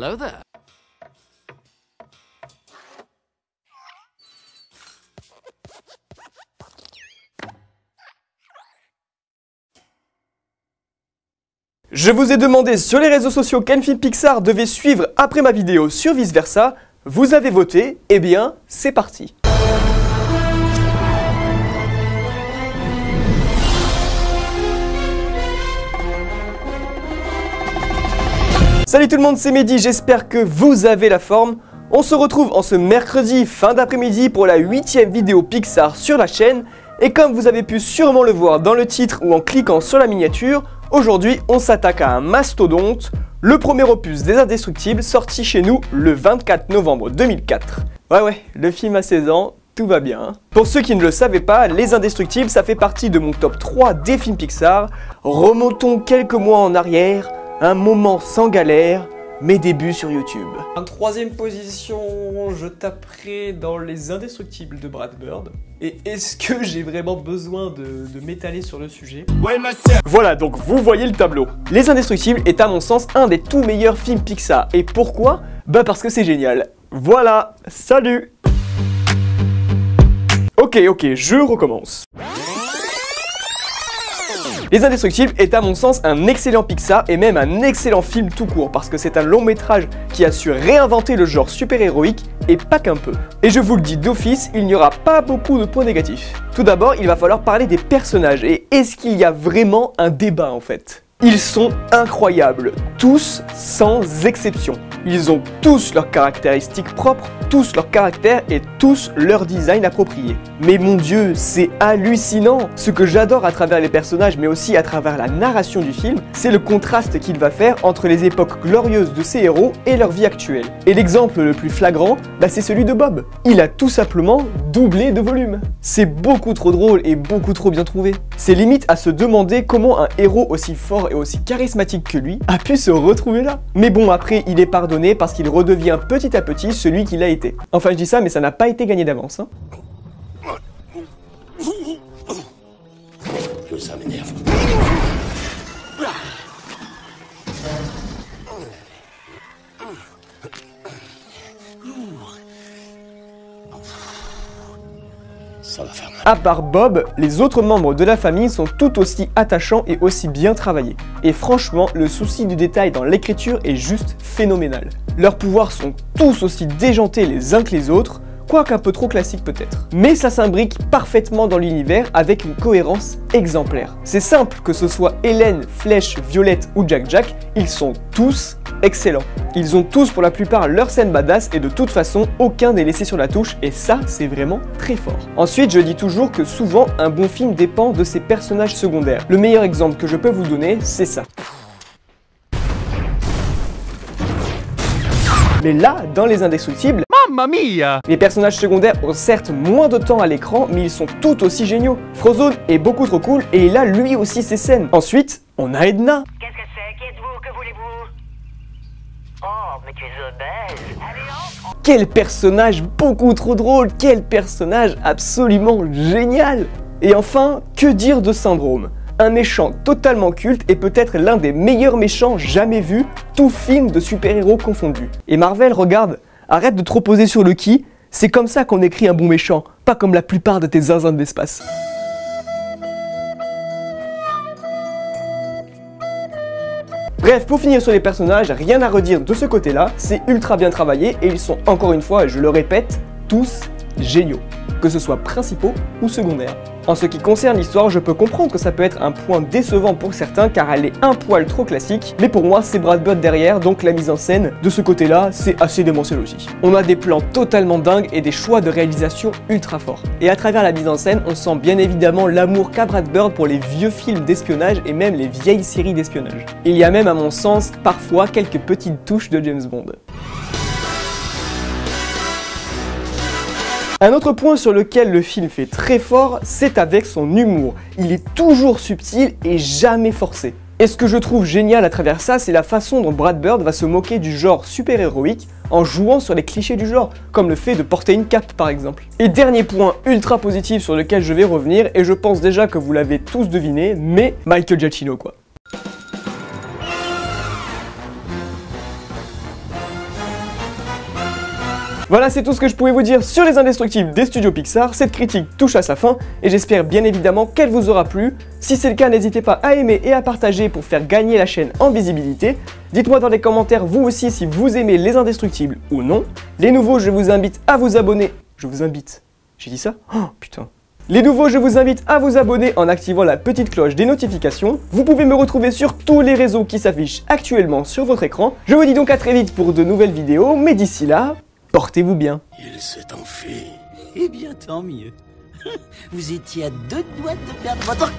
Hello there. Je vous ai demandé sur les réseaux sociaux quel film Pixar devait suivre après ma vidéo sur Vice Versa. Vous avez voté, et bien c'est parti. Salut tout le monde, c'est Mehdi, j'espère que vous avez la forme. On se retrouve en ce mercredi fin d'après-midi pour la 8e vidéo Pixar sur la chaîne. Et comme vous avez pu sûrement le voir dans le titre ou en cliquant sur la miniature, aujourd'hui on s'attaque à un mastodonte, le premier opus des Indestructibles sorti chez nous le 24 novembre 2004. Ouais, le film a 16 ans, tout va bien. Pour ceux qui ne le savaient pas, Les Indestructibles ça fait partie de mon top 3 des films Pixar. Remontons quelques mois en arrière, un moment sans galère, mes débuts sur YouTube. En troisième position, je taperai dans Les Indestructibles de Brad Bird. Et est-ce que j'ai vraiment besoin de m'étaler sur le sujet? Voilà, donc vous voyez le tableau. Les Indestructibles est à mon sens un des tout meilleurs films Pixar. Et pourquoi? Bah parce que c'est génial. Voilà, salut! Ok, je recommence. Les Indestructibles est à mon sens un excellent Pixar et même un excellent film tout court parce que c'est un long métrage qui a su réinventer le genre super-héroïque et pas qu'un peu. Et je vous le dis d'office, il n'y aura pas beaucoup de points négatifs. Tout d'abord, il va falloir parler des personnages et est-ce qu'il y a vraiment un débat en fait? Ils sont incroyables, tous sans exception. Ils ont tous leurs caractéristiques propres, tous leur caractère et tous leur design approprié. Mais mon Dieu, c'est hallucinant! Ce que j'adore à travers les personnages mais aussi à travers la narration du film, c'est le contraste qu'il va faire entre les époques glorieuses de ces héros et leur vie actuelle. Et l'exemple le plus flagrant, c'est celui de Bob. Il a tout simplement doublé de volume. C'est beaucoup trop drôle et beaucoup trop bien trouvé. C'est limite à se demander comment un héros aussi fort et aussi charismatique que lui a pu se retrouver là. Mais bon, après, il est pardonné parce qu'il redevient petit à petit celui qu'il a été. Enfin, je dis ça, mais ça n'a pas été gagné d'avance. Ça m'énerve. Ça va faire mal. À part Bob, les autres membres de la famille sont tout aussi attachants et aussi bien travaillés. Et franchement, le souci du détail dans l'écriture est juste phénoménal. Leurs pouvoirs sont tous aussi déjantés les uns que les autres, quoique un peu trop classique peut-être. Mais ça s'imbrique parfaitement dans l'univers avec une cohérence exemplaire. C'est simple, que ce soit Hélène, Flèche, Violette ou Jack, ils sont tous excellents. Ils ont tous pour la plupart leur scène badass et de toute façon aucun n'est laissé sur la touche et ça c'est vraiment très fort. Ensuite je dis toujours que souvent un bon film dépend de ses personnages secondaires. Le meilleur exemple que je peux vous donner c'est ça. Mais là, dans Les Indestructibles, Mamma mia! Les personnages secondaires ont certes moins de temps à l'écran, mais ils sont tout aussi géniaux. Frozone est beaucoup trop cool et il a lui aussi ses scènes. Ensuite, on a Edna. Qu'est-ce que c'est? Qui êtes-vous? Que voulez-vous? Oh, mais tu es obèse. Allez, entre! Quel personnage beaucoup trop drôle, quel personnage absolument génial. Et enfin, que dire de Syndrome? Un méchant totalement culte et peut-être l'un des meilleurs méchants jamais vus, tout film de super-héros confondu. Et Marvel, regarde, arrête de trop poser sur le qui, c'est comme ça qu'on écrit un bon méchant, pas comme la plupart de tes zinzins de l'espace. Bref, pour finir sur les personnages, rien à redire de ce côté-là, c'est ultra bien travaillé et ils sont encore une fois, je le répète, tous géniaux, que ce soit principaux ou secondaires. En ce qui concerne l'histoire, je peux comprendre que ça peut être un point décevant pour certains car elle est un poil trop classique, mais pour moi c'est Brad Bird derrière, donc la mise en scène de ce côté-là, c'est assez démentiel aussi. On a des plans totalement dingues et des choix de réalisation ultra forts. Et à travers la mise en scène, on sent bien évidemment l'amour qu'a Brad Bird pour les vieux films d'espionnage et même les vieilles séries d'espionnage. Il y a même à mon sens parfois quelques petites touches de James Bond. Un autre point sur lequel le film fait très fort, c'est avec son humour. Il est toujours subtil et jamais forcé. Et ce que je trouve génial à travers ça, c'est la façon dont Brad Bird va se moquer du genre super-héroïque en jouant sur les clichés du genre, comme le fait de porter une cape par exemple. Et dernier point ultra positif sur lequel je vais revenir, et je pense déjà que vous l'avez tous deviné, mais Michael Giacchino quoi. Voilà, c'est tout ce que je pouvais vous dire sur les Indestructibles des studios Pixar. Cette critique touche à sa fin et j'espère bien évidemment qu'elle vous aura plu. Si c'est le cas, n'hésitez pas à aimer et à partager pour faire gagner la chaîne en visibilité. Dites-moi dans les commentaires vous aussi si vous aimez les Indestructibles ou non. Les nouveaux, je vous invite à vous abonner. Je vous invite. J'ai dit ça? Oh putain. Les nouveaux, je vous invite à vous abonner en activant la petite cloche des notifications. Vous pouvez me retrouver sur tous les réseaux qui s'affichent actuellement sur votre écran. Je vous dis donc à très vite pour de nouvelles vidéos, mais d'ici là, portez-vous bien. Il s'est enfui. Eh bien, tant mieux. Vous étiez à 2 doigts de perdre votre...